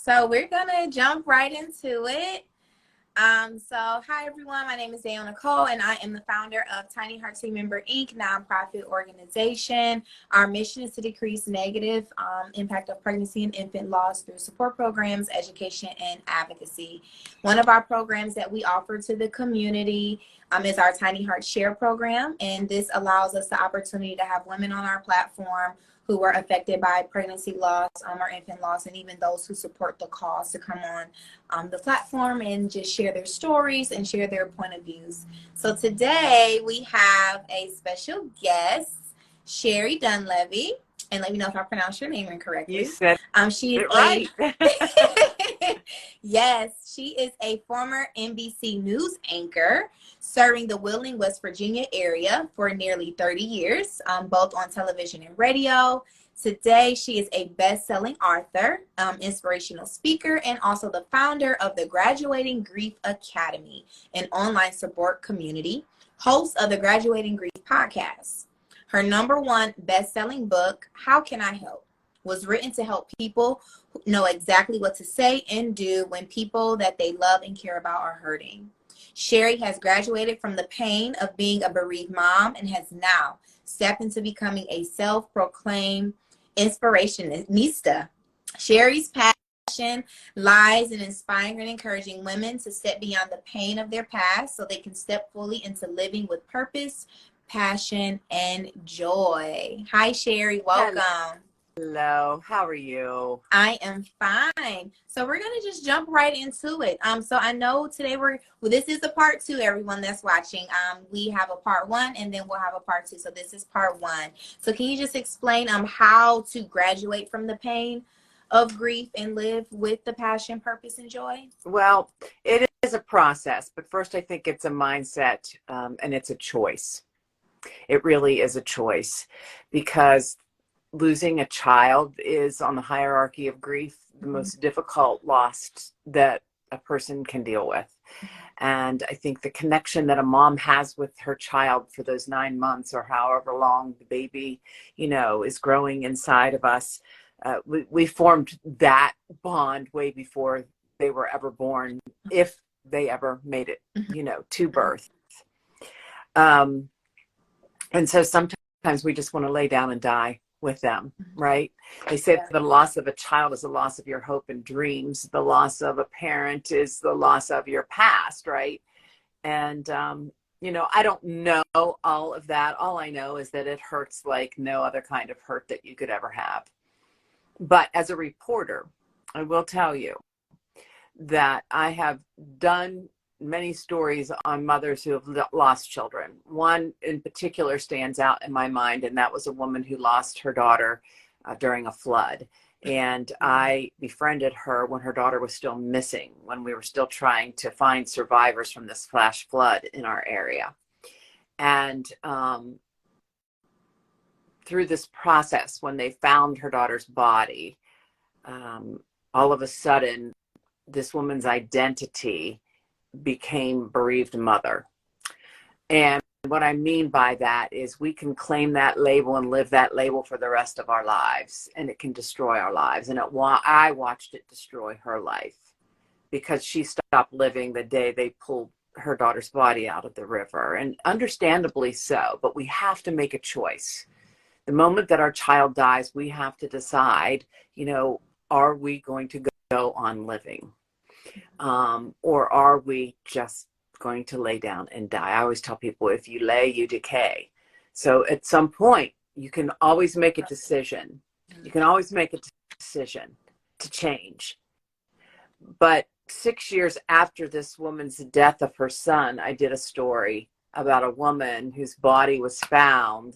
So we're gonna jump right into it. Hi everyone, my name is Dayona Cole and I am the founder of Tiny Hearts Remember Inc., nonprofit organization. Our mission is to decrease negative impact of pregnancy and infant loss through support programs, education, and advocacy. One of our programs that we offer to the community is our Tiny Heart Share program, and this allows us the opportunity to have women on our platform who were affected by pregnancy loss or infant loss, and even those who support the cause to come on the platform and just share their stories and share their point of views. So today we have a special guest, Sherrie Dunlevy, and let me know if I pronounced your name incorrectly. You said she is it right. Yes, she is a former NBC News anchor serving the Wheeling, West Virginia area for nearly 30 years, both on television and radio. Today, she is a best-selling author, inspirational speaker, and also the founder of the Graduating Grief Academy, an online support community, host of the Graduating Grief podcast. Her #1 best-selling book, How Can I Help?, was written to help people know exactly what to say and do when people that they love and care about are hurting. Sherrie has graduated from the pain of being a bereaved mom and has now stepped into becoming a self-proclaimed inspirationista. Sherrie's passion lies in inspiring and encouraging women to step beyond the pain of their past so they can step fully into living with purpose, passion, and joy. Hi, Sherrie. Welcome. Hello, how are you? I am fine. So we're gonna just jump right into it. So I know today this is the part 2, everyone that's watching. We have a part 1 and then we'll have a part 2. So this is part 1. So can you just explain how to graduate from the pain of grief and live with the passion, purpose, and joy? Well, it is a process, but first I think it's a mindset and it's a choice. It really is a choice, because losing a child is on the hierarchy of grief the most difficult loss that a person can deal with. And I think the connection that a mom has with her child for those 9 months or however long the baby, is growing inside of us, we formed that bond way before they were ever born, if they ever made it, to birth. And so sometimes we just want to lay down and die with them, right? They say the loss of a child is the loss of your hope and dreams. The loss of a parent is the loss of your past, right? And, I don't know all of that. All I know is that it hurts like no other kind of hurt that you could ever have. But as a reporter, I will tell you that I have done many stories on mothers who have lost children. One in particular stands out in my mind, and that was a woman who lost her daughter during a flood. And I befriended her when her daughter was still missing, when we were still trying to find survivors from this flash flood in our area. And through this process, when they found her daughter's body, all of a sudden, this woman's identity became bereaved mother. And what I mean by that is we can claim that label and live that label for the rest of our lives, and it can destroy our lives. And I watched it destroy her life, because she stopped living the day they pulled her daughter's body out of the river, and understandably so. But we have to make a choice. The moment that our child dies, we have to decide, are we going to go on living? Or are we just going to lay down and die? I always tell people, if you lay, you decay. So at some point, you can always make a decision. You can always make a decision to change. But 6 years after this woman's death of her son, I did a story about a woman whose body was found,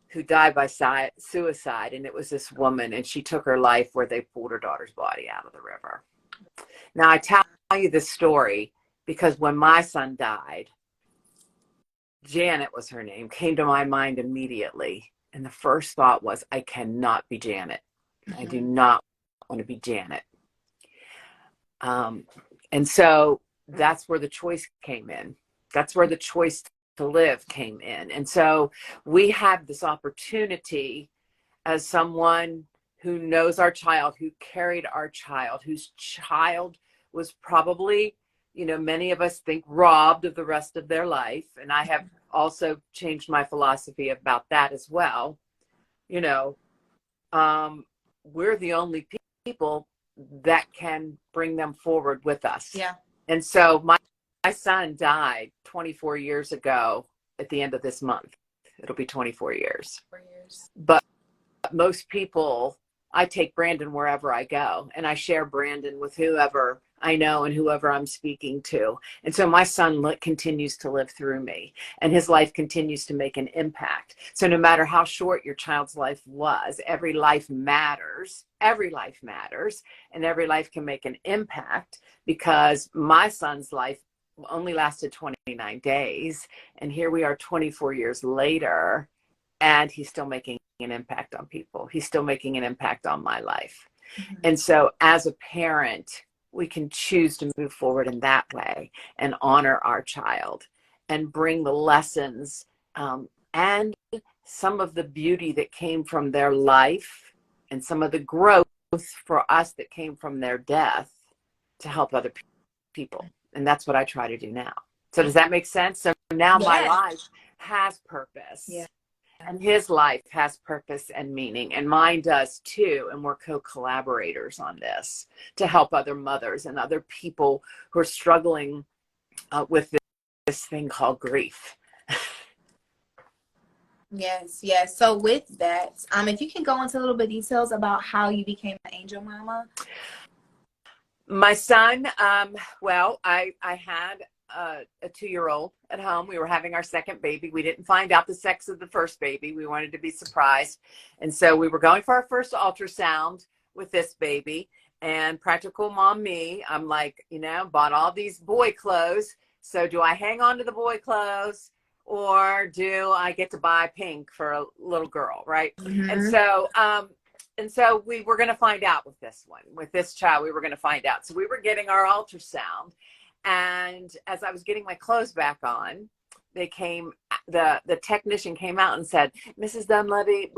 who died by suicide. And it was this woman, and she took her life where they pulled her daughter's body out of the river. Now, I tell you this story because when my son died, Janet was her name, came to my mind immediately. And the first thought was, I cannot be Janet. I do not want to be Janet. And so that's where the choice came in. That's where the choice to live came in. And so we have this opportunity as someone who knows our child, who carried our child, whose child was probably, many of us think robbed of the rest of their life. And I have also changed my philosophy about that as well. We're the only people that can bring them forward with us. Yeah. And so my son died 24 years ago at the end of this month. It'll be 24 years. 4 years. But most people, I take Brandon wherever I go, and I share Brandon with whoever I know and whoever I'm speaking to. And so my son continues to live through me, and his life continues to make an impact. So no matter how short your child's life was, every life matters. Every life matters, and every life can make an impact, because my son's life only lasted 29 days. And here we are 24 years later, and he's still making an impact on people. He's still making an impact on my life. Mm-hmm. And so as a parent, we can choose to move forward in that way and honor our child and bring the lessons and some of the beauty that came from their life and some of the growth for us that came from their death to help other people. And that's what I try to do now. So does that make sense? So now my life has purpose. Yeah. And his life has purpose and meaning, and mine does too. And we're co-collaborators on this to help other mothers and other people who are struggling with this thing called grief. Yes. So with that, if you can go into a little bit details about how you became an angel mama. My son, well, I had a 2-year-old at home. We were having our second baby. We didn't find out the sex of the first baby. We wanted to be surprised. And so we were going for our first ultrasound with this baby, and practical mom me, I'm like, bought all these boy clothes. So do I hang on to the boy clothes, or do I get to buy pink for a little girl? Right. Mm-hmm. And so we were going to find out with this child, we were going to find out. So we were getting our ultrasound. And as I was getting my clothes back on, the technician came out and said, "Mrs. Dunlevy,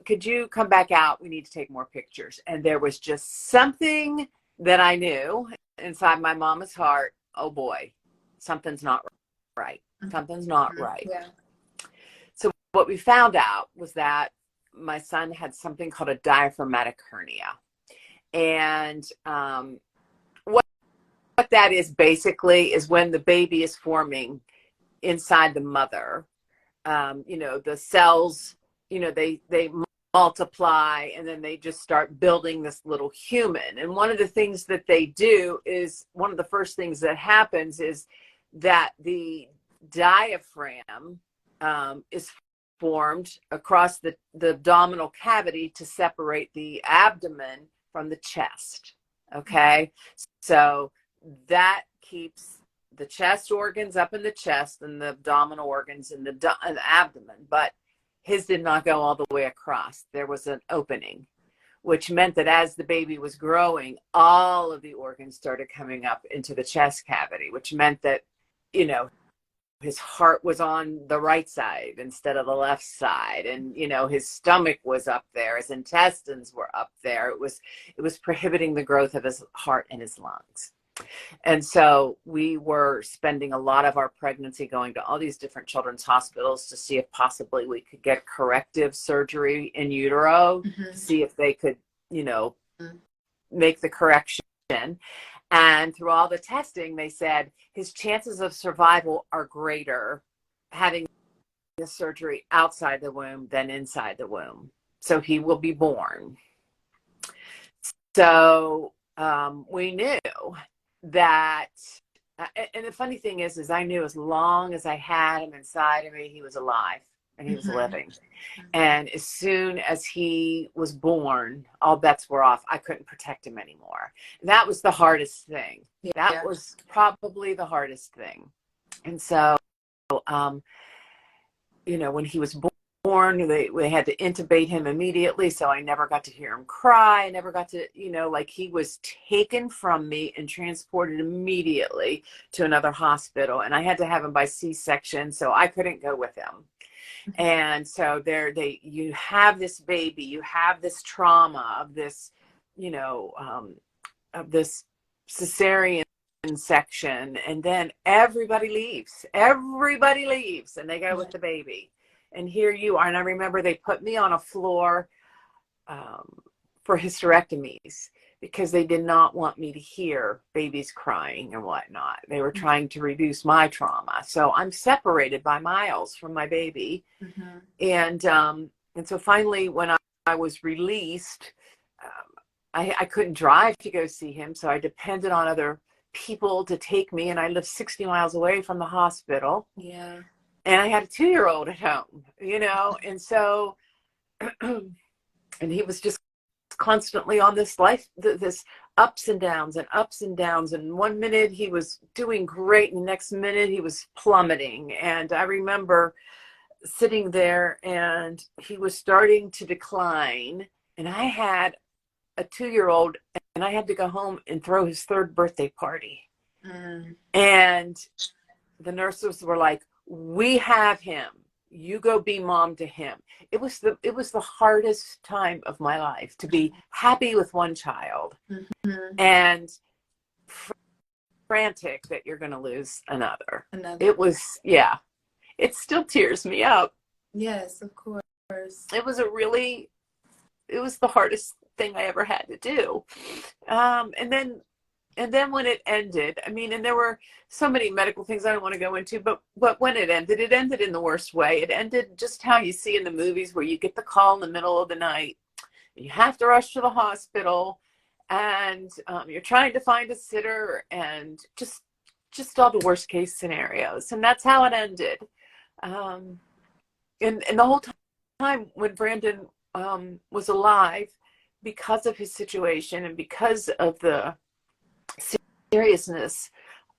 could you come back out? We need to take more pictures." And there was just something that I knew inside my mama's heart. Oh boy, something's not right. Something's not right. Yeah. So what we found out was that my son had something called a diaphragmatic hernia. And what that is basically is when the baby is forming inside the mother, the cells, they multiply, and then they just start building this little human. And one of the things that they do is, one of the first things that happens is that the diaphragm is formed across the abdominal cavity to separate the abdomen from the chest. Okay. So that keeps the chest organs up in the chest and the abdominal organs in the abdomen. But his did not go all the way across. There was an opening, which meant that as the baby was growing, all of the organs started coming up into the chest cavity, which meant that, his heart was on the right side instead of the left side. And, his stomach was up there. His intestines were up there. It was prohibiting the growth of his heart and his lungs. And so we were spending a lot of our pregnancy going to all these different children's hospitals to see if possibly we could get corrective surgery in utero, to see if they could, make the correction. And through all the testing, they said his chances of survival are greater having the surgery outside the womb than inside the womb. So he will be born. So we knew that, and the funny thing is I knew as long as I had him inside of me, he was alive and he was living. And as soon as he was born, all bets were off. I couldn't protect him anymore. That was the hardest thing. Yeah. That was probably the hardest thing. And so, when he was born, they had to intubate him immediately. So I never got to hear him cry. I never got to, he was taken from me and transported immediately to another hospital. And I had to have him by C-section, so I couldn't go with him. And so you have this baby, you have this trauma of this, of this cesarean section, and then everybody leaves, and they go with the baby. And here you are. And I remember they put me on a floor for hysterectomies because they did not want me to hear babies crying and whatnot. They were trying to reduce my trauma. So I'm separated by miles from my baby. And so finally, when I was released, I couldn't drive to go see him. So I depended on other people to take me. And I lived 60 miles away from the hospital. Yeah. And I had a 2-year-old at home, and so, and he was just constantly on this this ups and downs and ups and downs. And one minute he was doing great, and the next minute he was plummeting. And I remember sitting there, and he was starting to decline. And I had a 2-year-old, and I had to go home and throw his 3rd birthday party. And the nurses were like, "We have him. You go be mom to him." It was the hardest time of my life to be happy with one child and frantic that you're going to lose another. It was, yeah, it still tears me up. Yes, of course. It was the hardest thing I ever had to do. And then when it ended, and there were so many medical things I don't want to go into, but when it ended in the worst way. It ended just how you see in the movies, where you get the call in the middle of the night, you have to rush to the hospital, and you're trying to find a sitter, and just all the worst case scenarios. And that's how it ended. And the whole time when Brandon was alive, because of his situation and because of the seriousness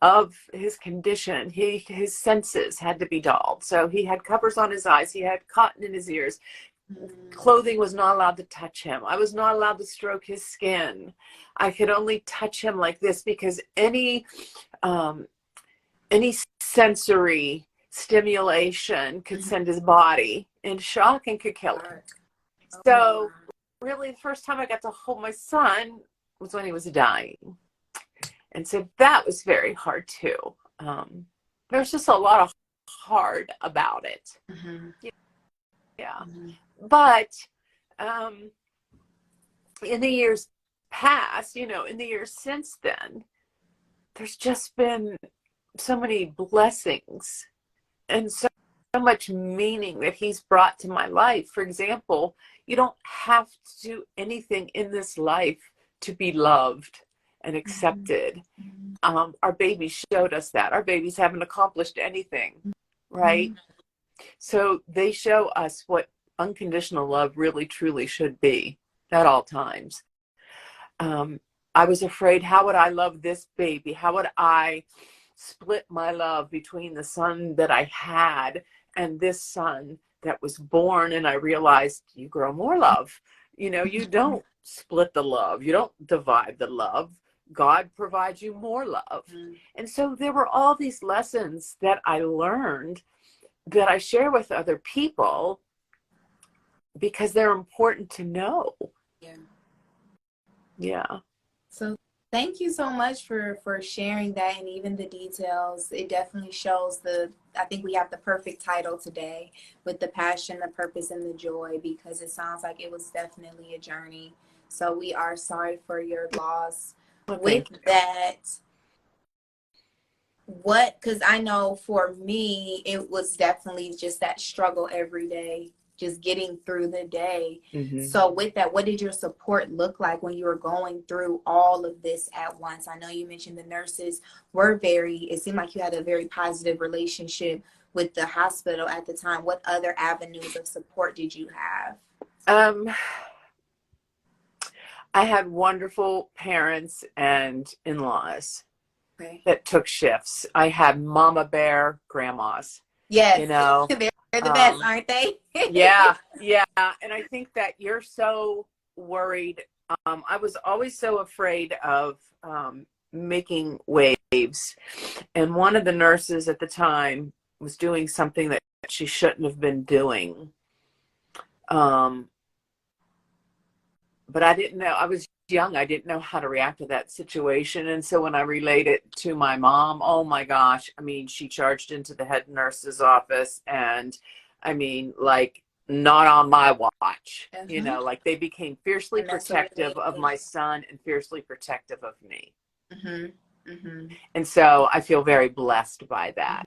of his condition, his senses had to be dulled. So he had covers on his eyes, he had cotton in his ears, clothing was not allowed to touch him, I was not allowed to stroke his skin, I could only touch him like this, because any sensory stimulation could send his body in shock and could kill him. So really, the first time I got to hold my son was when he was dying. And so that was very hard too. There's just a lot of hard about it. Yeah. But in the years past, in the years since then, there's just been so many blessings and so much meaning that he's brought to my life. For example, you don't have to do anything in this life to be loved and accepted. Our babies showed us that. Our babies haven't accomplished anything, right? So they show us what unconditional love really truly should be at all times. I was afraid, how would I love this baby? How would I split my love between the son that I had and this son that was born? And I realized you grow more love. You don't split the love. You don't divide the love. God provides you more love. And so there were all these lessons that I learned that I share with other people because they're important to know. Yeah. So thank you so much for sharing that, and even the details. It definitely shows I think we have the perfect title today, with the passion, the purpose, and the joy, because it sounds like it was definitely a journey. So we are sorry for your loss. With that, because I know for me, it was definitely just that struggle every day, just getting through the day. So with that, what did your support look like when you were going through all of this at once? I know you mentioned the nurses were it seemed like you had a very positive relationship with the hospital at the time. What other avenues of support did you have? I had wonderful parents and in-laws that took shifts. I had mama bear grandmas. Yes, they're the best, aren't they? Yeah. And I think that you're so worried. I was always so afraid of making waves. And one of the nurses at the time was doing something that she shouldn't have been doing. But I didn't know. I was young. I didn't know how to react to that situation. And so when I relayed it to my mom, oh my gosh, I mean, she charged into the head nurse's office, and I mean, like, not on my watch, you know, like they became fiercely protective of my son and fiercely protective of me. And so I feel very blessed by that.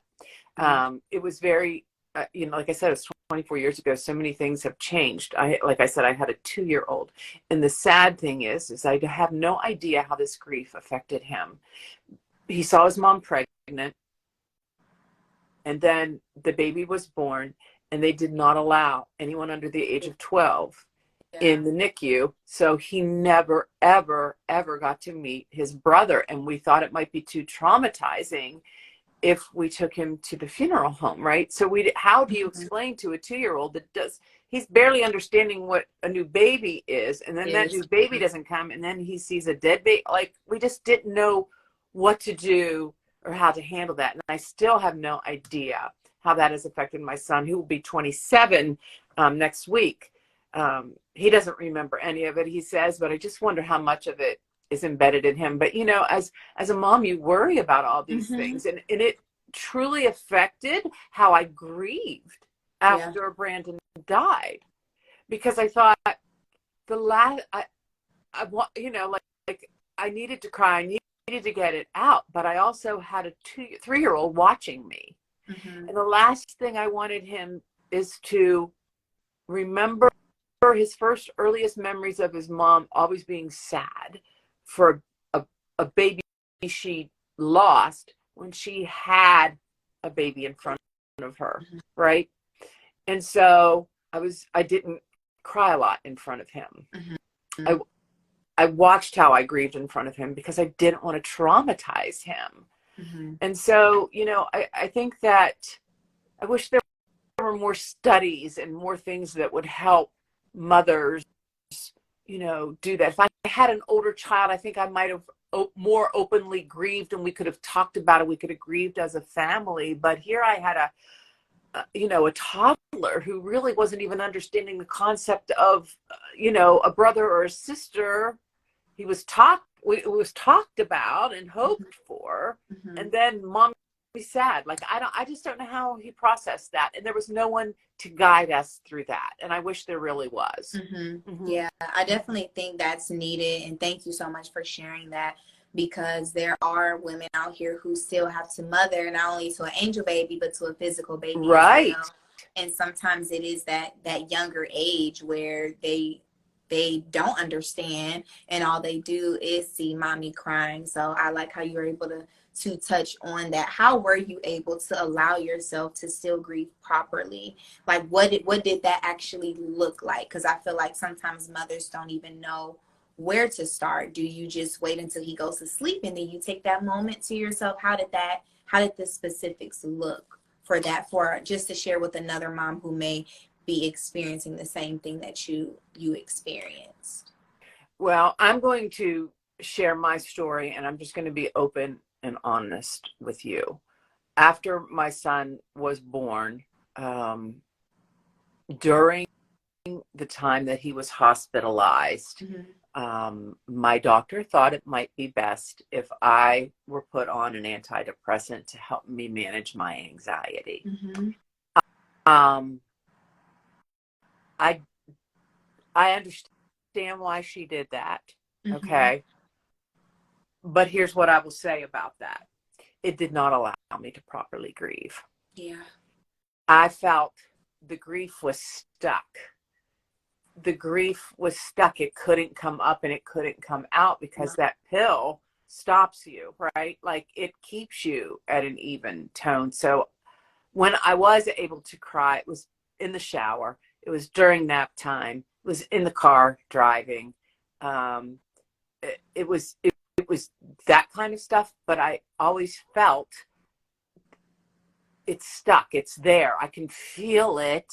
It was very, you know, like I said, it was 24 years ago. So many things have changed. Like I said, I had a 2-year-old. And the sad thing is I have no idea how this grief affected him. He saw his mom pregnant, and then the baby was born, and they did not allow anyone under the age of 12 in the NICU. So he never, ever, ever got to meet his brother. And we thought it might be too traumatizing if we took him to the funeral home, right? So how do you explain to a 2-year-old that he's barely understanding what a new baby is, and then that new baby doesn't come, and then he sees a dead baby. Like, we just didn't know what to do or how to handle that. And I still have no idea how that has affected my son, who will be 27 next week. He doesn't remember any of it, he says, but I just wonder how much of it is embedded in him. But, you know, as a mom, you worry about all these things, and it truly affected how I grieved after Brandon died, because I thought you know, like I needed to cry, I needed to get it out, but I also had a 3-year-old watching me. And the last thing I wanted him is to remember his first earliest memories of his mom always being sad for a baby she lost when she had a baby in front of her, right? And so I didn't cry a lot in front of him. I watched how I grieved in front of him because I didn't want to traumatize him. And so, you know, I think that I wish there were more studies and more things that would help mothers, you know, do that. If I had an older child, I think I might have more openly grieved, and we could have talked about it. We could have grieved as a family. But here I had you know, a toddler who really wasn't even understanding the concept of, you know, a brother or a sister. It was talked about and hoped for, and then mom be sad. Like, I just don't know how he processed that, and there was no one to guide us through that, and I wish there really was. Yeah, I definitely think that's needed, and thank you so much for sharing that, because there are women out here who still have to mother not only to an angel baby but to a physical baby, right? As well. And sometimes it is that younger age where they don't understand, and all they do is see mommy crying. So I like how you were able to touch on that. How were you able to allow yourself to still grieve properly? Like, what did that actually look like? Because I feel like sometimes mothers don't even know where to start. Do you just wait until he goes to sleep and then you take that moment to yourself? How did the specifics look for that, for just to share with another mom who may be experiencing the same thing that you experienced? Well, I'm going to share my story, and I'm just going to be open and honest with you. After my son was born, during the time that he was hospitalized, my doctor thought it might be best if I were put on an antidepressant to help me manage my anxiety. I understand why she did that. Okay. But here's what I will say about that. It did not allow me to properly grieve. Yeah. I felt the grief was stuck. The grief was stuck. It couldn't come up and it couldn't come out because that pill stops you, right? Like, it keeps you at an even tone. So when I was able to cry, it was in the shower. It was during nap time. It was in the car driving. It was that kind of stuff, but I always felt it's stuck. It's there. I can feel it.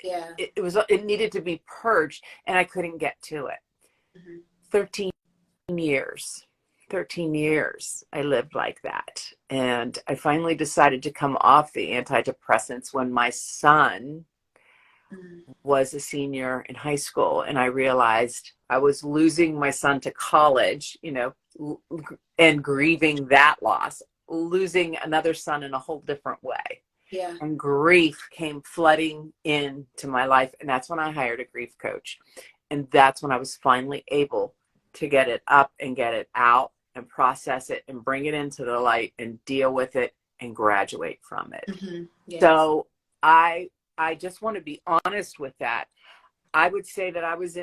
Yeah. It needed to be purged, and I couldn't get to it. 13 years. 13 years I lived like that. And I finally decided to come off the antidepressants when my son was a senior in high school. And I realized I was losing my son to college, you know, and grieving that loss, losing another son in a whole different way. Yeah. And grief came flooding into my life. And that's when I hired a grief coach. And that's when I was finally able to get it up and get it out and process it and bring it into the light and deal with it and graduate from it. Mm-hmm. Yes. So I just want to be honest with that. I would say that I was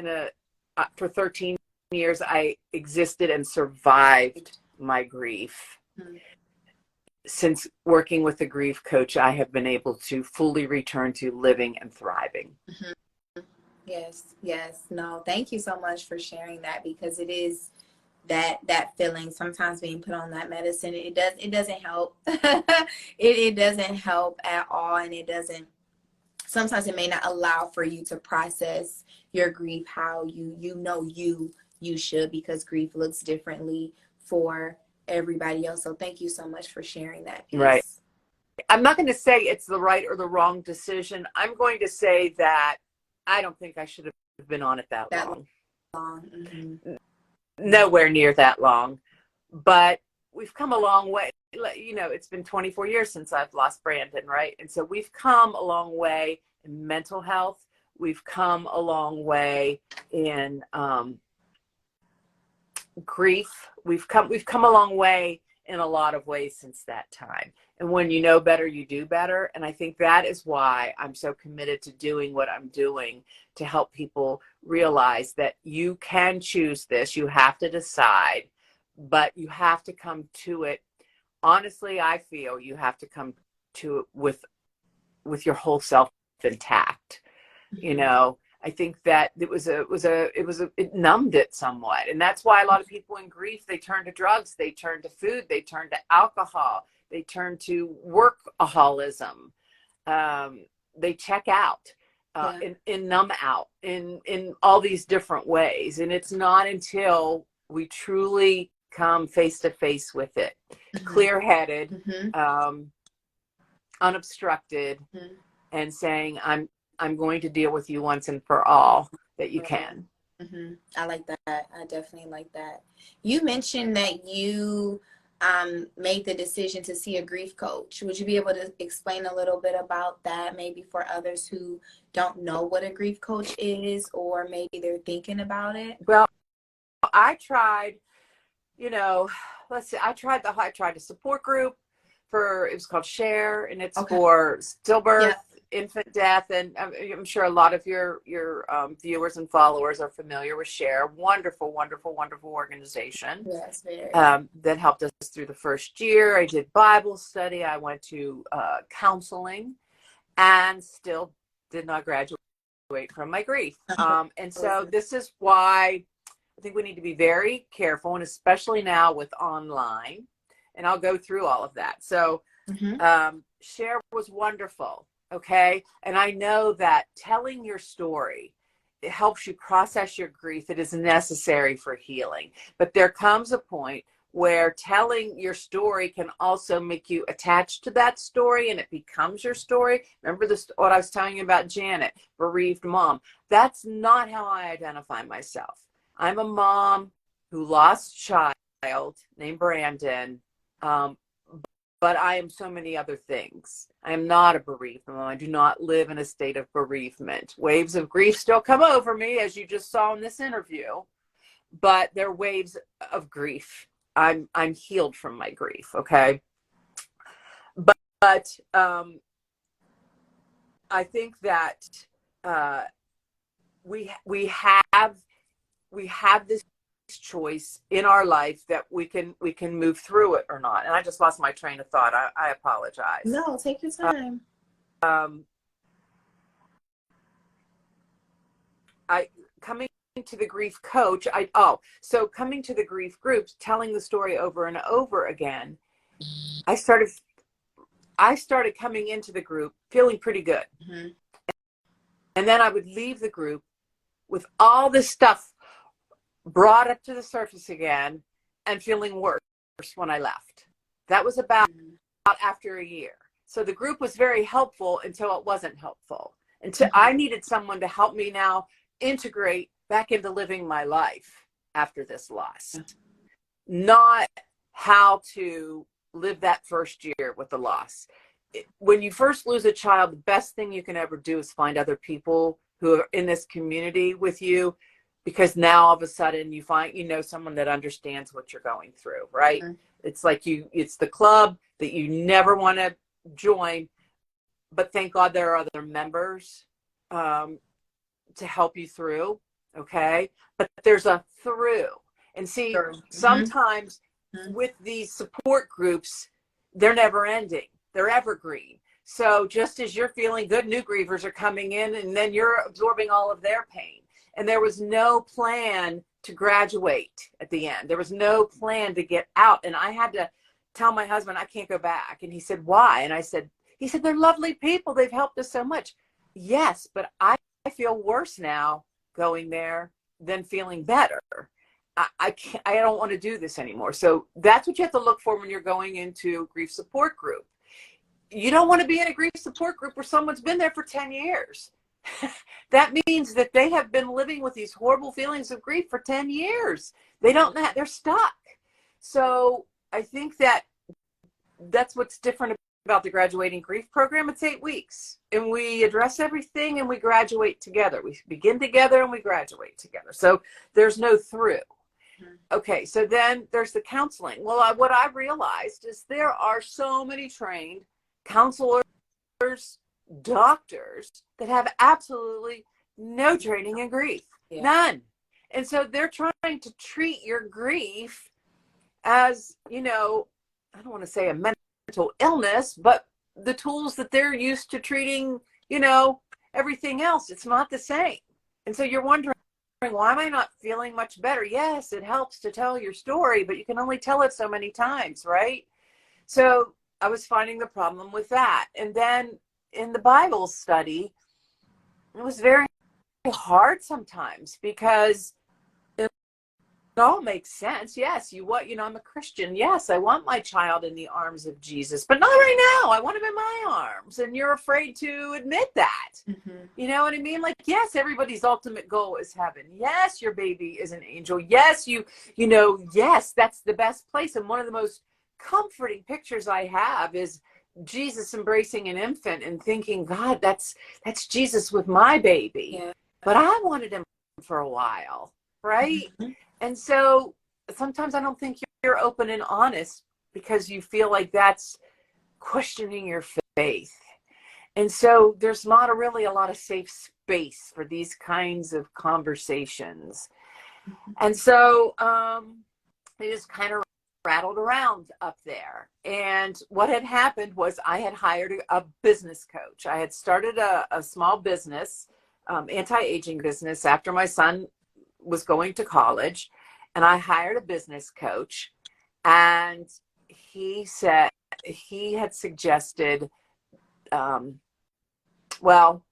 for 13 years, I existed and survived my grief. Mm-hmm. Since working with a grief coach, I have been able to fully return to living and thriving. Mm-hmm. Yes, yes. No, thank you so much for sharing that, because it is that feeling sometimes being put on that medicine. It doesn't help. it doesn't help at all, and sometimes it may not allow for you to process your grief how you should, because grief looks differently for everybody else. So thank you so much for sharing that piece. Right. I'm not going to say it's the right or the wrong decision. I'm going to say that I don't think I should have been on it that long. Mm-hmm. Nowhere near that long. But we've come a long way. You know, it's been 24 years since I've lost Brandon, right? And so we've come a long way in mental health. We've come a long way in grief. We've come a long way in a lot of ways since that time. And when you know better, you do better. And I think that is why I'm so committed to doing what I'm doing, to help people realize that you can choose this. You have to decide, but you have to come to it. Honestly, I feel you have to come to it with your whole self intact. Mm-hmm. You know, I think that it numbed it somewhat. And that's why a lot of people in grief, they turn to drugs, they turn to food, they turn to alcohol, they turn to workaholism. They check out, in numb out, in all these different ways. And it's not until we truly come face to face with it, mm-hmm. clear-headed, mm-hmm. Unobstructed, mm-hmm. and saying, I'm going to deal with you once and for all, that you can. Mm-hmm. I like that. I definitely like that. You mentioned that you made the decision to see a grief coach. Would you be able to explain a little bit about that, maybe for others who don't know what a grief coach is, or maybe they're thinking about it? Well, I tried, you know, I tried the support group it was called Share, and it's for stillbirth, infant death, and I'm sure a lot of your viewers and followers are familiar with Share. Wonderful, wonderful, wonderful organization. Yes, very. That helped us through the first year. I did Bible study. I went to counseling, and still did not graduate from my grief. And so this is why I think we need to be very careful, and especially now with online. And I'll go through all of that. So mm-hmm. Share was wonderful. Okay. And I know that telling your story, it helps you process your grief. It is necessary for healing. But there comes a point where telling your story can also make you attached to that story, and it becomes your story. Remember what I was telling you about Janet, bereaved mom. That's not how I identify myself. I'm a mom who lost a child named Brandon. But I am so many other things. I am not a bereaved mom. I do not live in a state of bereavement. Waves of grief still come over me, as you just saw in this interview, but they're waves of grief. I'm healed from my grief. Okay. But I think that we have this choice in our life that we can move through it or not. And I just lost my train of thought. I apologize. No, take your time. Coming to the grief coach, coming to the grief groups, telling the story over and over again, I started coming into the group feeling pretty good. Mm-hmm. And then I would leave the group with all this stuff brought up to the surface again, and feeling worse when I left. That was about after a year. So the group was very helpful until it wasn't helpful. Until I needed someone to help me now integrate back into living my life after this loss. Not how to live that first year with the loss. When you first lose a child, the best thing you can ever do is find other people who are in this community with you, because now all of a sudden you find, someone that understands what you're going through, right? It's like it's the club that you never want to join, but thank God there are other members to help you through. Okay. But there's a through. And see, sometimes with these support groups, they're never ending. They're evergreen. So just as you're feeling good, new grievers are coming in, and then you're absorbing all of their pain. And there was no plan to graduate at the end. There was no plan to get out. And I had to tell my husband, I can't go back. And he said, why? And he said, they're lovely people. They've helped us so much. Yes, but I feel worse now going there than feeling better. I don't want to do this anymore. So that's what you have to look for when you're going into a grief support group. You don't want to be in a grief support group where someone's been there for 10 years. That means that they have been living with these horrible feelings of grief for 10 years. They're stuck. So I think that's what's different about the graduating grief program. It's 8 weeks, and we address everything, and we graduate together. We begin together and we graduate together. So there's no through. Okay, so then there's the counseling. Well, what I realized is there are so many trained counselors, doctors that have absolutely no training in grief. None. And so they're trying to treat your grief as, I don't want to say a mental illness, but the tools that they're used to treating, everything else, it's not the same. And so you're wondering, why am I not feeling much better? Yes, it helps to tell your story, but you can only tell it so many times, right? So I was finding the problem with that. And then in the Bible study, it was very hard sometimes, because it all makes sense. Yes, I'm a Christian. Yes, I want my child in the arms of Jesus, but not right now. I want him in my arms. And you're afraid to admit that. You know what I mean? Like, yes, everybody's ultimate goal is heaven. Yes, your baby is an angel. Yes, yes, that's the best place. And one of the most comforting pictures I have is Jesus embracing an infant and thinking, God, that's Jesus with my baby. Yeah. But I wanted him for a while, right? And so sometimes I don't think you're open and honest, because you feel like that's questioning your faith. And so there's not really a lot of safe space for these kinds of conversations. And so they just kind of rattled around up there. And what had happened was I had hired a business coach. I had started a small business, anti-aging business, after my son was going to college. And I hired a business coach. And he had suggested, well,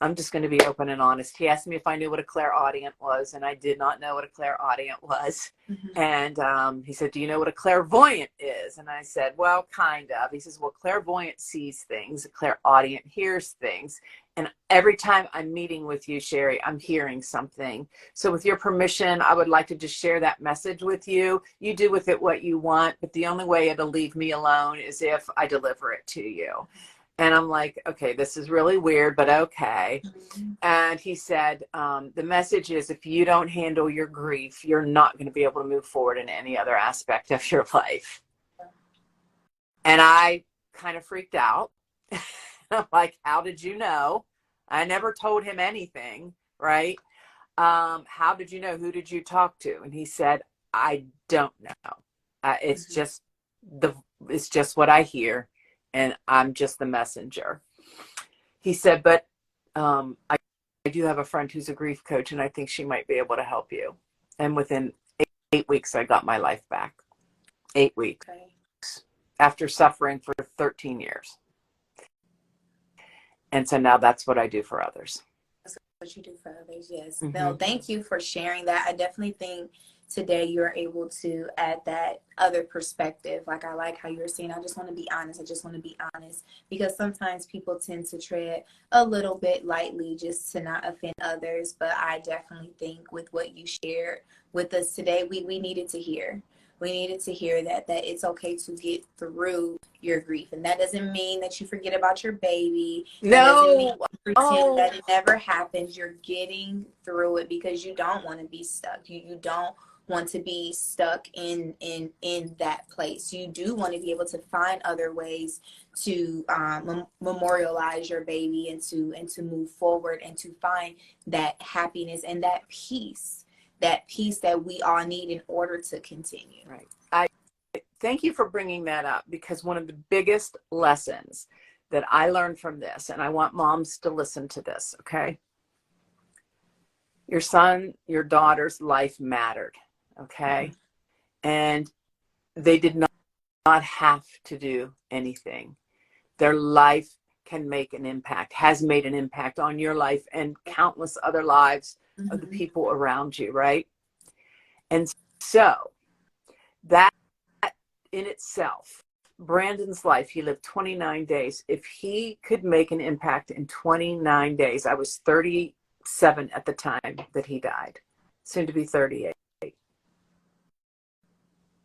I'm just going to be open and honest. He asked me if I knew what a clairaudient was, and I did not know what a clairaudient was. And he said, do you know what a clairvoyant is? And I said, well, kind of. He says, well, clairvoyant sees things, a clairaudient hears things. And every time I'm meeting with you, Sherrie, I'm hearing something. So with your permission, I would like to just share that message with you. You do with it what you want, but the only way it'll leave me alone is if I deliver it to you. And I'm like, okay, this is really weird, but okay. And he said, the message is, if you don't handle your grief, you're not going to be able to move forward in any other aspect of your life. And I kind of freaked out. I'm like, how did you know? I never told him anything, right? How did you know? Who did you talk to? And he said, I don't know. It's just what I hear. And I'm just the messenger. He said, but I do have a friend who's a grief coach, and I think she might be able to help you. And within 8 weeks, I got my life back. 8 weeks. Okay. After suffering for 13 years. And so now that's what I do for others. what you do for others. Yes. Mm-hmm. No, thank you for sharing that. I definitely think today you're able to add that other perspective. Like, I like how you're saying, I just want to be honest. I just want to be honest, because sometimes people tend to tread a little bit lightly just to not offend others. But I definitely think with what you shared with us today, we needed to hear. We needed to hear that it's okay to get through your grief. And that doesn't mean that you forget about your baby. That doesn't mean No. you pretend Oh, that it never happened. You're getting through it because you don't want to be stuck. You don't want to be stuck in that place. You do want to be able to find other ways to memorialize your baby and to move forward and to find that happiness and that peace that we all need in order to continue. right. I thank you for bringing that up, because one of the biggest lessons that I learned from this, and I want moms to listen to this, okay? Your son, your daughter's life mattered, okay? And they did not have to do anything. Their life can make an impact, has made an impact on your life and countless other lives of the people around you, right? And so that in itself, Brandon's life, he lived 29 days. If he could make an impact in 29 days, I was 37 at the time that he died, soon to be 38.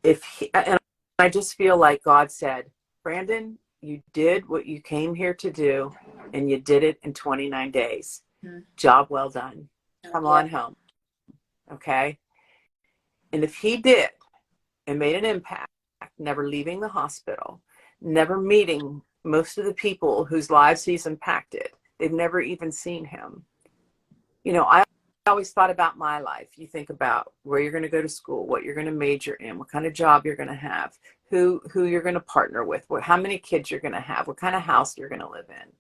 And I just feel like God said, Brandon, you did what you came here to do, and you did it in 29 days. Job well done. Come on home. Okay? And if he did and made an impact, never leaving the hospital, never meeting most of the people whose lives he's impacted, they've never even seen him. You know, I always thought about my life. You think about where you're going to go to school, what you're going to major in, what kind of job you're going to have, who you're going to partner with, how many kids you're going to have, what kind of house you're going to live in.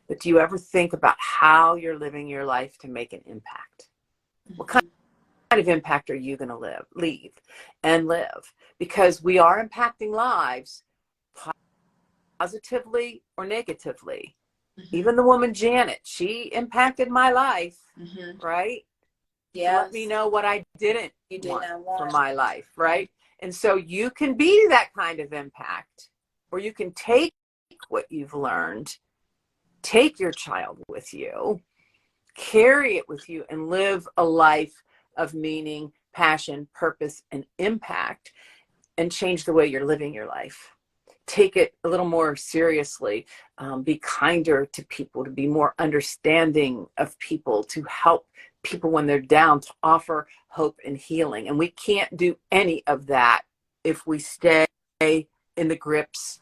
But do you ever think about how you're living your life to make an impact? What kind of impact are you going to leave? Because we are impacting lives positively or negatively. Even the woman Janet, she impacted my life, right? Yeah. Let me know what I didn't want for my life, right? And so you can be that kind of impact, or you can take what you've learned, take your child with you, carry it with you, and live a life of meaning, passion, purpose, and impact, and change the way you're living your life. Take it a little more seriously, be kinder to people, to be more understanding of people, to help people when they're down, to offer hope and healing. And we can't do any of that if we stay in the grips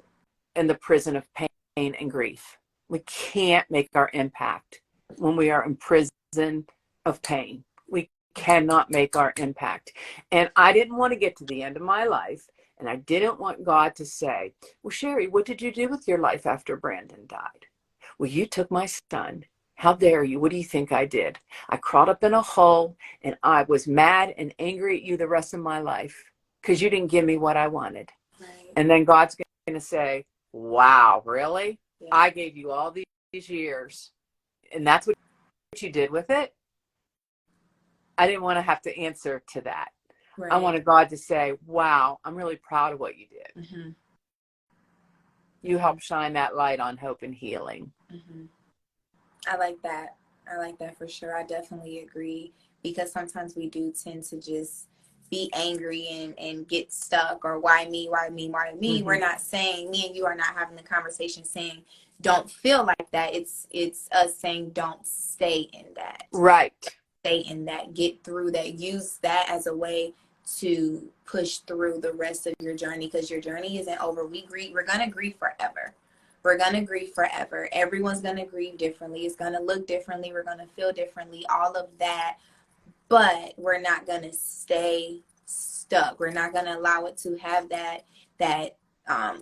and the prison of pain and grief. We can't make our impact when we are in prison of pain. We cannot make our impact. And I didn't want to get to the end of my life, and I didn't want God to say, well, Sherrie, what did you do with your life after Brandon died? Well, you took my son. How dare you? What do you think I did? I crawled up in a hole, and I was mad and angry at you the rest of my life because you didn't give me what I wanted. Right. And then God's going to say, wow, really? Yeah. I gave you all these years, and that's what you did with it? I didn't want to have to answer to that. Right. I wanted God to say, wow, I'm really proud of what you did. You helped shine that light on hope and healing. I like that. I like that for sure. I definitely agree, because sometimes we do tend to just be angry and get stuck, or why me? We're not saying, me and you are not having the conversation saying don't feel like that. It's us saying don't stay in that. Right. Stay in that. Get through that. Use that as a way to push through the rest of your journey, because your journey isn't over. We're gonna grieve forever. We're gonna grieve forever. Everyone's gonna grieve differently. It's gonna look differently. We're gonna feel differently. All of that. But we're not gonna stay stuck. We're not gonna allow it to have that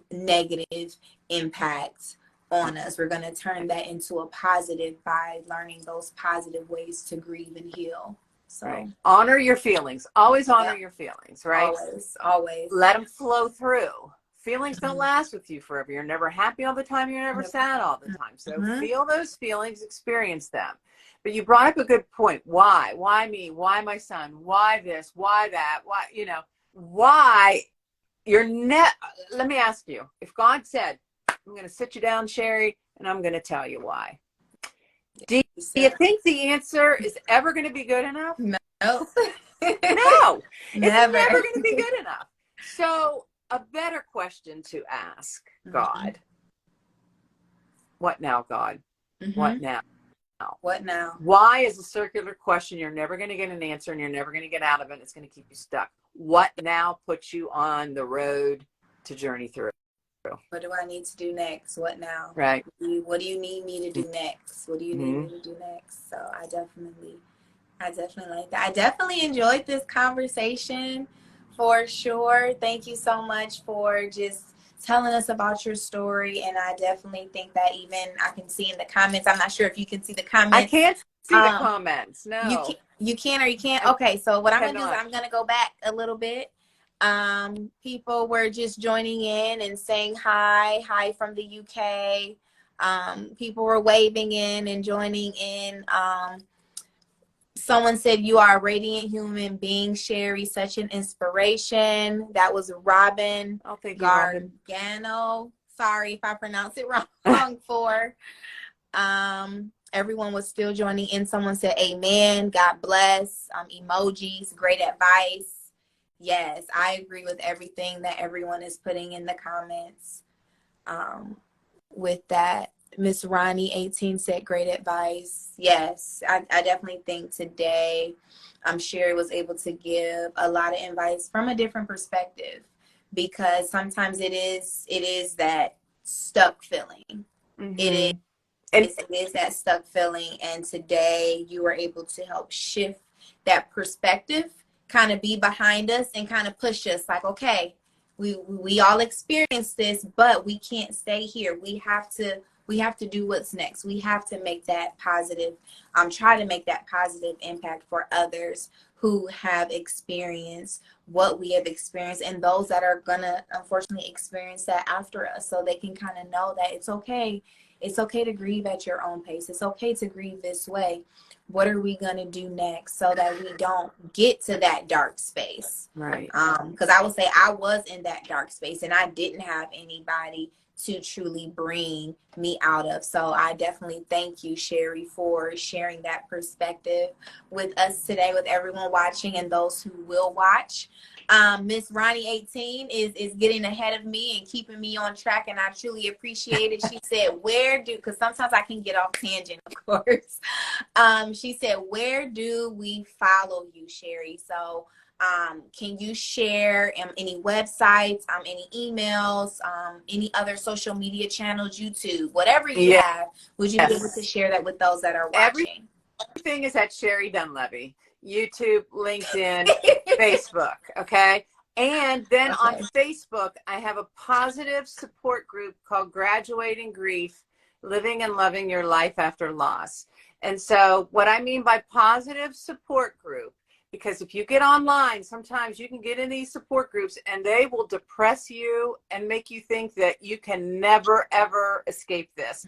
negative impact on us. We're gonna turn that into a positive by learning those positive ways to grieve and heal. So right. Honor your feelings. Always honor your feelings, right? Always. Let them flow through. Feelings don't last with you forever. You're never happy all the time. You're never sad all the time. So feel those feelings, experience them. But you brought up a good point. Why? Why me? Why my son? Why this? Why that? Why, why you're let me ask you, if God said, I'm going to sit you down, Sherrie, and I'm going to tell you why. Do you think the answer is ever going to be good enough? No. No, it's Never. never going to be good enough. So a better question to ask God. What now, God? What now? What now? Why is a circular question you're never going to get an answer and you're never going to get out of it. It's going to keep you stuck. What now puts you on the road to journey through? What do I need to do next? What now? Right. What do you need me to do next? What do you need me to do next? So I definitely like that. I definitely enjoyed this conversation for sure. Thank you so much for just telling us about your story. And I definitely think that even I can see in the comments, I'm not sure if you can see the comments. I can't see the comments. No. You can or you can't? Okay, so what I'm going to do is I'm going to go back a little bit. People were just joining in and saying hi from the UK. People were waving in and joining in. Someone said, you are a radiant human being, Sherrie, such an inspiration. That was Robin Gargano. Sorry if I pronounced it wrong for. Everyone was still joining in. Someone said, amen, God bless. Emojis, great advice. Yes, I agree with everything that everyone is putting in the comments. With that, Miss Ronnie 18 said, great advice. Yes, I definitely think today Sherrie was able to give a lot of advice from a different perspective, because sometimes it is that stuck feeling. It is that stuck feeling, and today you were able to help shift that perspective, kind of be behind us and kind of push us like, okay, we all experience this, but we can't stay here. We have to do what's next. We have to make that positive, try to make that positive impact for others who have experienced what we have experienced, and those that are gonna unfortunately experience that after us, so they can kind of know that it's okay. It's okay to grieve at your own pace. It's okay to grieve this way. What are we going to do next so that we don't get to that dark space? Right. Because I would say I was in that dark space and I didn't have anybody to truly bring me out of. So I definitely thank you, Sherrie, for sharing that perspective with us today, with everyone watching and those who will watch. Miss Ronnie 18 is getting ahead of me and keeping me on track, and I truly appreciate it. She said, because sometimes I can get off tangent, of course. She said, where do we follow you, Sherrie? So can you share any websites, any emails, any other social media channels, YouTube, whatever you have? Would you be able to share that with those that are watching? Everything is at Sherrie Dunlevy. YouTube, LinkedIn, Facebook, okay? And then on Facebook, I have a positive support group called Graduating Grief, Living and Loving Your Life After Loss. And so what I mean by positive support group, because if you get online, sometimes you can get in these support groups and they will depress you and make you think that you can never, ever escape this.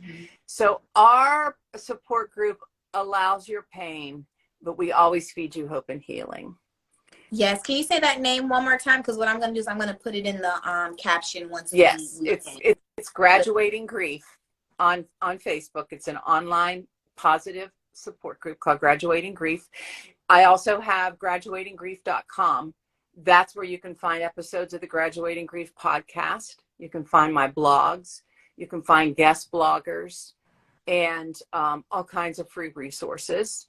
So our support group allows your pain, but we always feed you hope and healing. Yes. Can you say that name one more time? Because what I'm going to do is I'm going to put it in the caption once. Yes, it's Graduating Grief on Facebook. It's an online positive support group called Graduating Grief. I also have graduatinggrief.com. That's where you can find episodes of the Graduating Grief podcast. You can find my blogs. You can find guest bloggers and all kinds of free resources,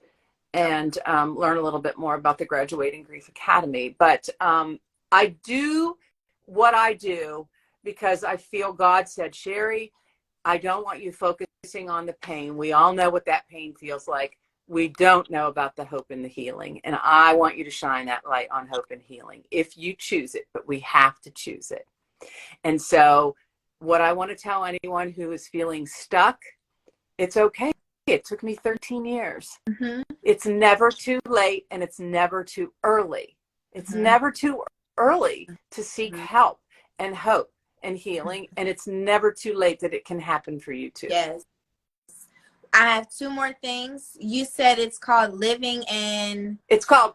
and learn a little bit more about the Graduating Grief Academy. But I do what I do because I feel God said, Sherrie, I don't want you focusing on the pain. We all know what that pain feels like. We don't know about the hope and the healing. And I want you to shine that light on hope and healing if you choose it, but we have to choose it. And so what I want to tell anyone who is feeling stuck, it's okay. It took me 13 years. It's never too late, and it's never too early. It's never too early to seek help and hope and healing, and it's never too late that it can happen for you too. Yes. I have two more things. You said it's called Living and... It's called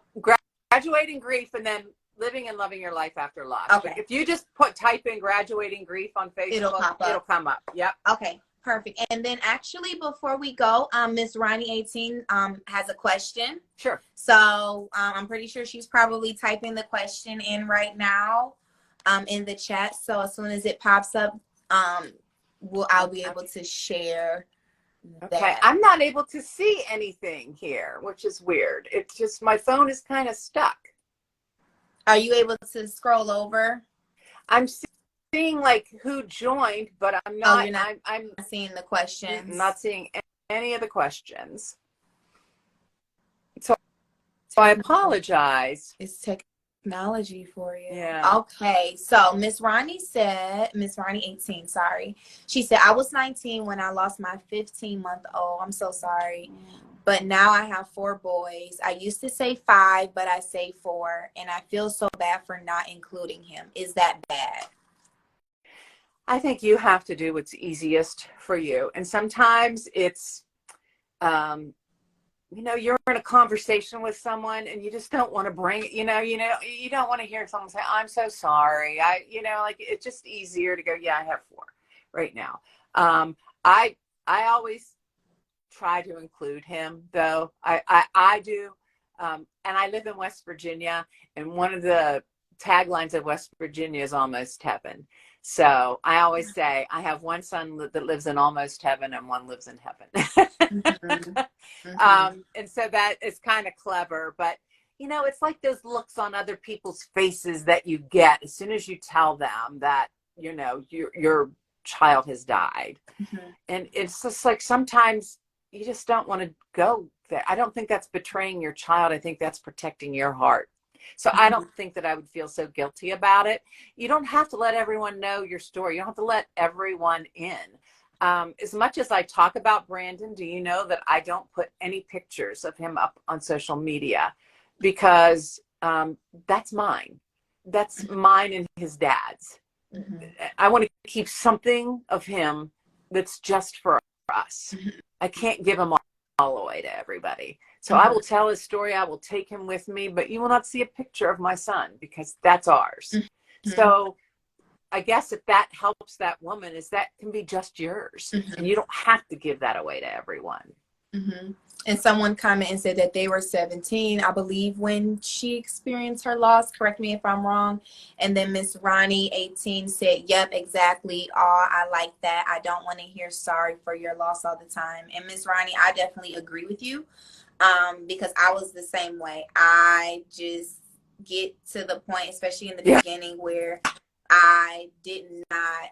Graduating Grief and then Living and Loving Your Life After Loss. Okay. But if you just type in Graduating Grief on Facebook, it'll come up. Yep. Okay, perfect. And then actually before we go, Miss Ronnie 18 has a question. Sure. So I'm pretty sure she's probably typing the question in right now in the chat. So as soon as it pops up, I'll be able to share that. Okay, I'm not able to see anything here, which is weird. It's just my phone is kind of stuck. Are you able to scroll over? I'm seeing like who joined, but I'm not. Oh, you're not I'm seeing the questions. I'm not seeing any of the questions. So I apologize. It's technology for you. Yeah. Okay. So Miss Ronnie 18, sorry. She said, I was 19 when I lost my 15-month-old. I'm so sorry. But now I have 4 boys. I used to say 5, but I say 4. And I feel so bad for not including him. Is that bad? I think you have to do what's easiest for you. And sometimes it's, you're in a conversation with someone and you just don't want to bring it, you don't want to hear someone say, I'm so sorry. It's just easier to go, yeah, I have 4 right now. I always try to include him though. I do. And I live in West Virginia, and one of the taglines of West Virginia is almost heaven. So I always say I have one son that lives in almost heaven and one lives in heaven. And so that is kind of clever, but it's like those looks on other people's faces that you get as soon as you tell them that, your child has died. And it's just like, sometimes you just don't want to go there. I don't think that's betraying your child. I think that's protecting your heart. So I don't think that I would feel so guilty about it. You don't have to let everyone know your story. You don't have to let everyone in. As much as I talk about Brandon, do you know that I don't put any pictures of him up on social media? Because that's mine. That's mine and his dad's. I want to keep something of him that's just for us. I can't give him all the way to everybody. So I will tell his story. I will take him with me, but you will not see a picture of my son because that's ours. So I guess if that helps that woman, is that can be just yours. And you don't have to give that away to everyone. And someone commented and said that they were 17, I believe, when she experienced her loss. Correct me if I'm wrong. And then Miss Ronnie 18 said, yep, exactly. Oh, I like that. I don't want to hear sorry for your loss all the time. And Miss Ronnie, I definitely agree with you. Because I was the same way. I just get to the point, especially in the beginning, where I did not,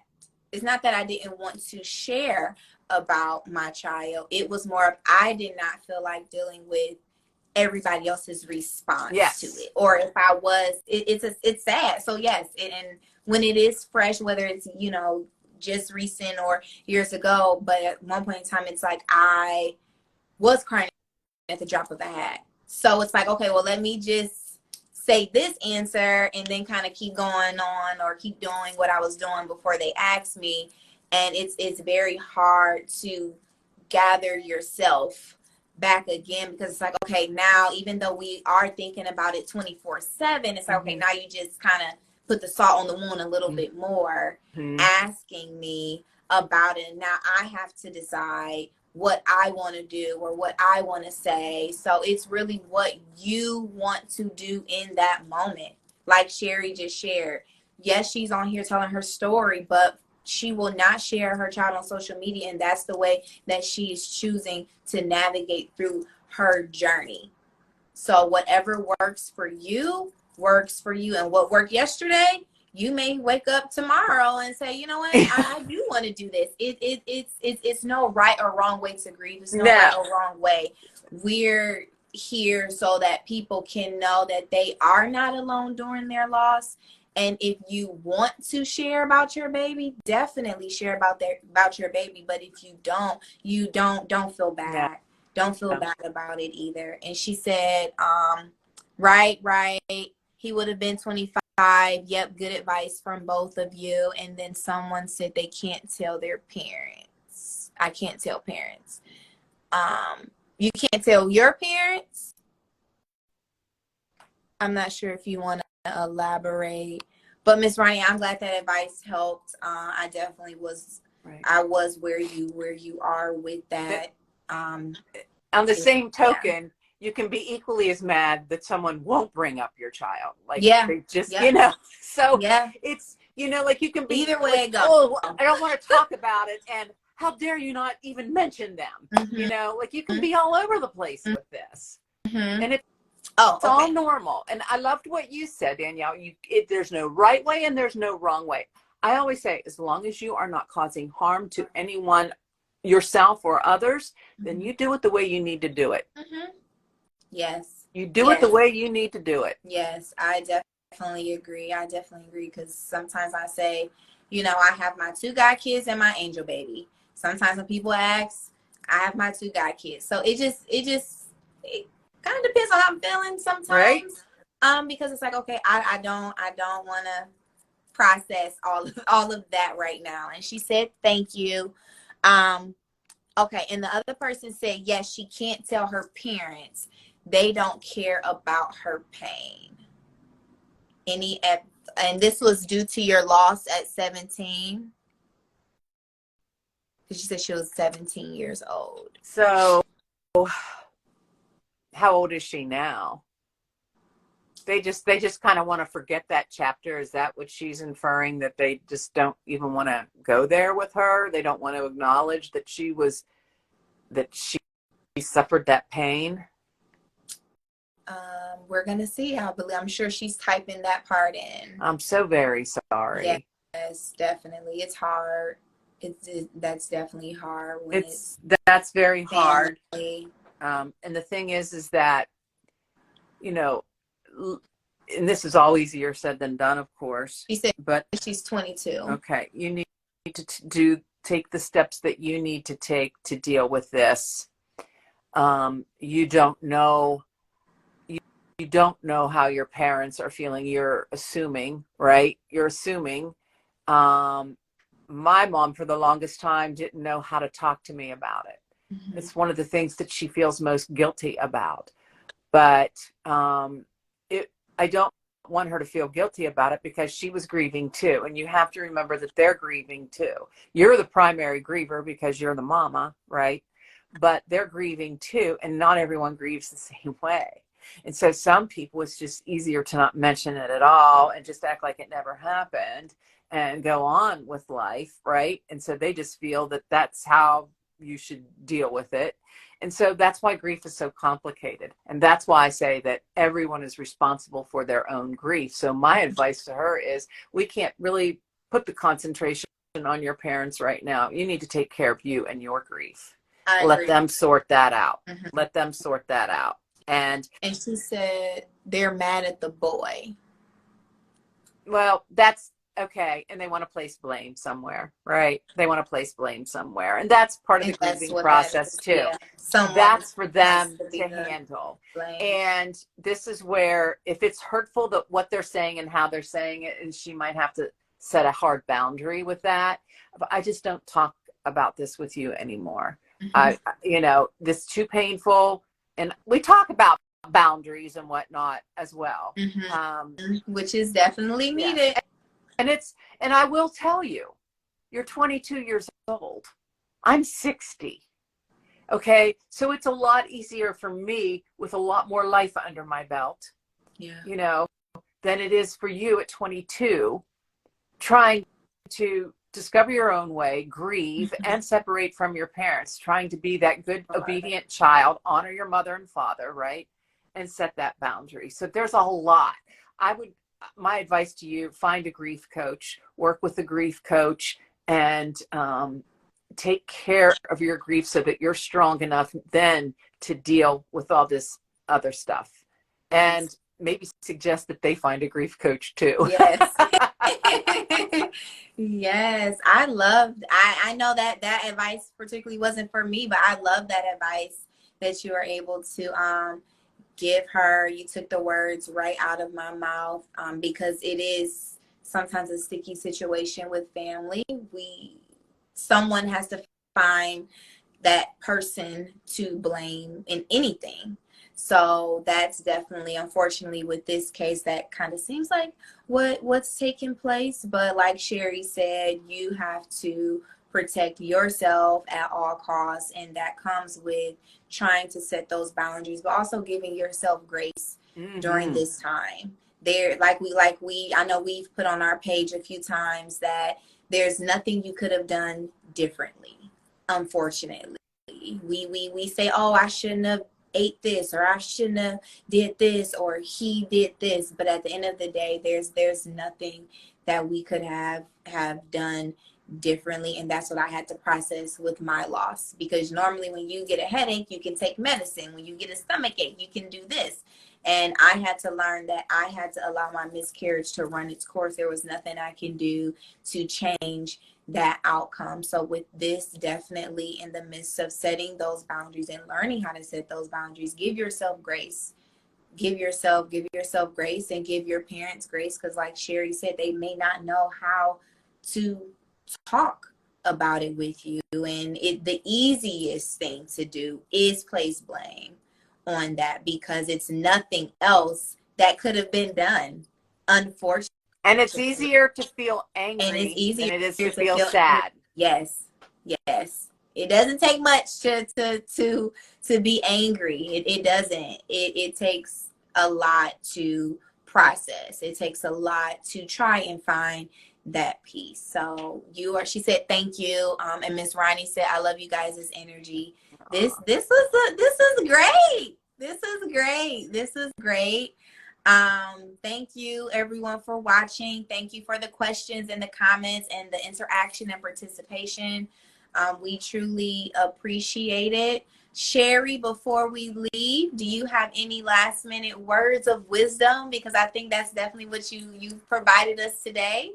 it's not that I didn't want to share about my child. It was more of, I did not feel like dealing with everybody else's response to it. Or if I was, it's sad. So yes, and when it is fresh, whether it's, just recent or years ago, but at one point in time, it's like I was crying at the drop of a hat. So it's like, okay, well, let me just say this answer and then kind of keep going on or keep doing what I was doing before they asked me. And it's very hard to gather yourself back again, because it's like, okay, now even though we are thinking about it 24/7, it's like, okay, now you just kind of put the salt on the wound a little bit more, asking me about it. Now I have to decide what I want to do or what I want to say. So it's really what you want to do in that moment. Like Sherrie just shared. Yes, she's on here telling her story, but she will not share her child on social media. And that's the way that she is choosing to navigate through her journey. So whatever works for you, works for you. And what worked yesterday, you may wake up tomorrow and say, you know what, I do want to do this. It's no right or wrong way to grieve. There's no right or wrong way. We're here so that people can know that they are not alone during their loss. And if you want to share about your baby, definitely share about your baby. But if you don't feel bad. Yeah. Don't feel bad about it either. And she said, right. He would have been 25. Yep, good advice from both of you. And then someone said they can't tell their parents. I can't tell parents. You can't tell your parents. I'm not sure if you want to elaborate, but Miss Ronnie, I'm glad that advice helped. I definitely was, Right. I was where you are with that. On the same token, you can be equally as mad that someone won't bring up your child. Like they just, so it's, like you can be either way like, it goes. Oh, I don't want to talk about it. And how dare you not even mention them? Like you can be all over the place with this. And it's all normal. And I loved what you said, Danielle. There's no right way and there's no wrong way. I always say, as long as you are not causing harm to anyone, yourself or others, then you do it the way you need to do it. Yes. You do it the way you need to do it. Yes, I definitely agree. Because sometimes I say, I have my 2 guy kids and my angel baby. Sometimes when people ask, I have my 2 guy kids. So it kind of depends on how I'm feeling sometimes. Right. Because it's like, okay, I don't want to process all of that right now. And she said, thank you. Okay. And the other person said, yes, she can't tell her parents. They don't care about her pain. And this was due to your loss at 17? Because she said she was 17 years old. So how old is she now? They just kind of want to forget that chapter. Is that what she's inferring? That they just don't even want to go there with her? They don't want to acknowledge that she suffered that pain? We're gonna see. I'm sure she's typing that part in. I'm so very sorry. Yes, definitely. It's hard. That's definitely hard when that's very hard. Family. And the thing is that, and this is all easier said than done, of course. She said, but she's 22. Okay, you need to take the steps that you need to take to deal with this. You don't know. You don't know how your parents are feeling. You're assuming, right? You're assuming. My mom, for the longest time, didn't know how to talk to me about it. It's one of the things that she feels most guilty about. But I don't want her to feel guilty about it because she was grieving too. And you have to remember that they're grieving too. You're the primary griever because you're the mama, right? But they're grieving too. And not everyone grieves the same way. And so some people, it's just easier to not mention it at all and just act like it never happened and go on with life, right? And so they just feel that that's how you should deal with it. And so that's why grief is so complicated. And that's why I say that everyone is responsible for their own grief. So my advice to her is we can't really put the concentration on your parents right now. You need to take care of you and your grief. Let them sort that out. Let them sort that out. And she said they're mad at the boy. Well, that's okay. And they want to place blame somewhere, right? They want to place blame somewhere. And that's part of the grieving process too. That's for them to handle. And this is where, if it's hurtful that what they're saying and how they're saying it, and she might have to set a hard boundary with that. I just don't talk about this with you anymore. This is too painful. And we talk about boundaries and whatnot as well. Which is definitely needed. And I will tell you, you're 22 years old. I'm 60. Okay. So it's a lot easier for me with a lot more life under my belt, than it is for you at 22, trying to discover your own way, grieve, and separate from your parents, trying to be that good, obedient child, honor your mother and father, right? And set that boundary. So there's a whole lot. My advice to you, find a grief coach, work with a grief coach, and take care of your grief so that you're strong enough then to deal with all this other stuff. And maybe suggest that they find a grief coach too. Yes. Yes. I know that advice particularly wasn't for me, but I love that advice that you were able to give her. You took the words right out of my mouth, because it is sometimes a sticky situation with family. Someone has to find that person to blame in anything. So that's definitely, unfortunately, with this case, that kind of seems like what's taking place. But like Sherrie said, you have to protect yourself at all costs, and that comes with trying to set those boundaries, but also giving yourself grace during this time. There, I know we've put on our page a few times that there's nothing you could have done differently. Unfortunately, we say, oh, I shouldn't have ate this, or I shouldn't have did this, or he did this, but at the end of the day, there's nothing that we could have done differently. And that's what I had to process with my loss, because normally when you get a headache, you can take medicine. When you get a stomach ache, you can do this. And I had to learn that I had to allow my miscarriage to run its course. There was nothing I can do to change that outcome. So with this, definitely in the midst of setting those boundaries and learning how to set those boundaries, give yourself grace. Give yourself grace, and give your parents grace, because like Sherrie said, they may not know how to talk about it with you. And the easiest thing to do is place blame on that, because it's nothing else that could have been done, unfortunately. And it's easier to feel And angry it's easier than it is to to feel feel sad. Yes. It doesn't take much to be angry. It doesn't. It takes a lot to process. It takes a lot to try and find that peace. So she said thank you. And Miss Ronnie said, I love you guys' energy. This is great. This is great. Thank you everyone for watching. Thank you for the questions and the comments and the interaction and participation. We truly appreciate it. Sherrie, before we leave, do you have any last minute words of wisdom? Because I think that's definitely what you've provided us today.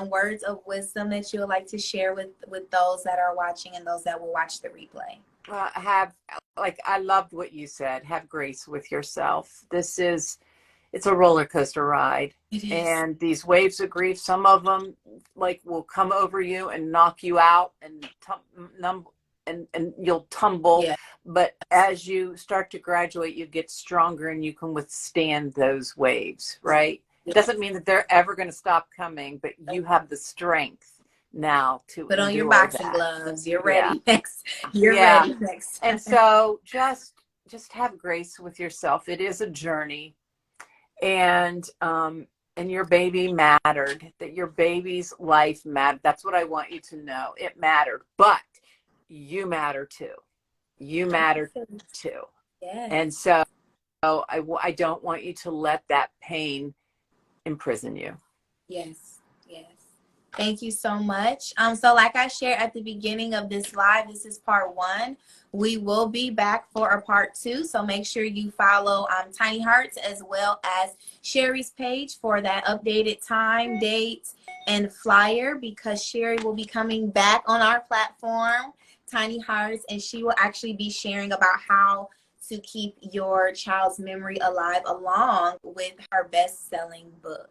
Words of wisdom that you would like to share with those that are watching and those that will watch the replay. I loved what you said. Have grace with yourself. It's a roller coaster ride. And these waves of grief, some of them will come over you and knock you out and you'll tumble. Yeah. But as you start to graduate, you get stronger and you can withstand those waves, right? It doesn't mean that they're ever going to stop coming, but you have the strength now to put on your boxing gloves. You're ready next. You're ready next. And so just have grace with yourself. It is a journey. And your baby mattered, that your baby's life mattered. That's what I want you to know. It mattered, but you matter too. You matter too. Yes. And so I don't want you to let that pain imprison you. Yes. Thank you so much. So like I shared at the beginning of this live, this is part 1. We will be back for a part 2. So make sure you follow Tiny Hearts as well as Sherrie's page for that updated time, date, and flyer, because Sherrie will be coming back on our platform, Tiny Hearts, and she will actually be sharing about how to keep your child's memory alive along with her best-selling book.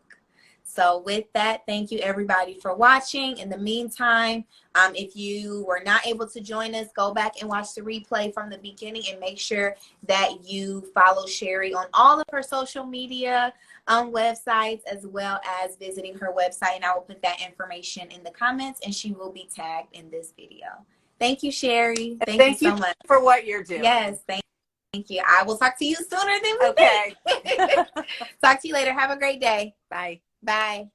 So with that, thank you everybody for watching. In the meantime, if you were not able to join us, go back and watch the replay from the beginning, and make sure that you follow Sherrie on all of her social media websites, as well as visiting her website. And I will put that information in the comments, and she will be tagged in this video. Thank you, Sherrie. Thank you so much for what you're doing. Yes, thank you. I will talk to you sooner than we think. Talk to you later. Have a great day. Bye. Bye.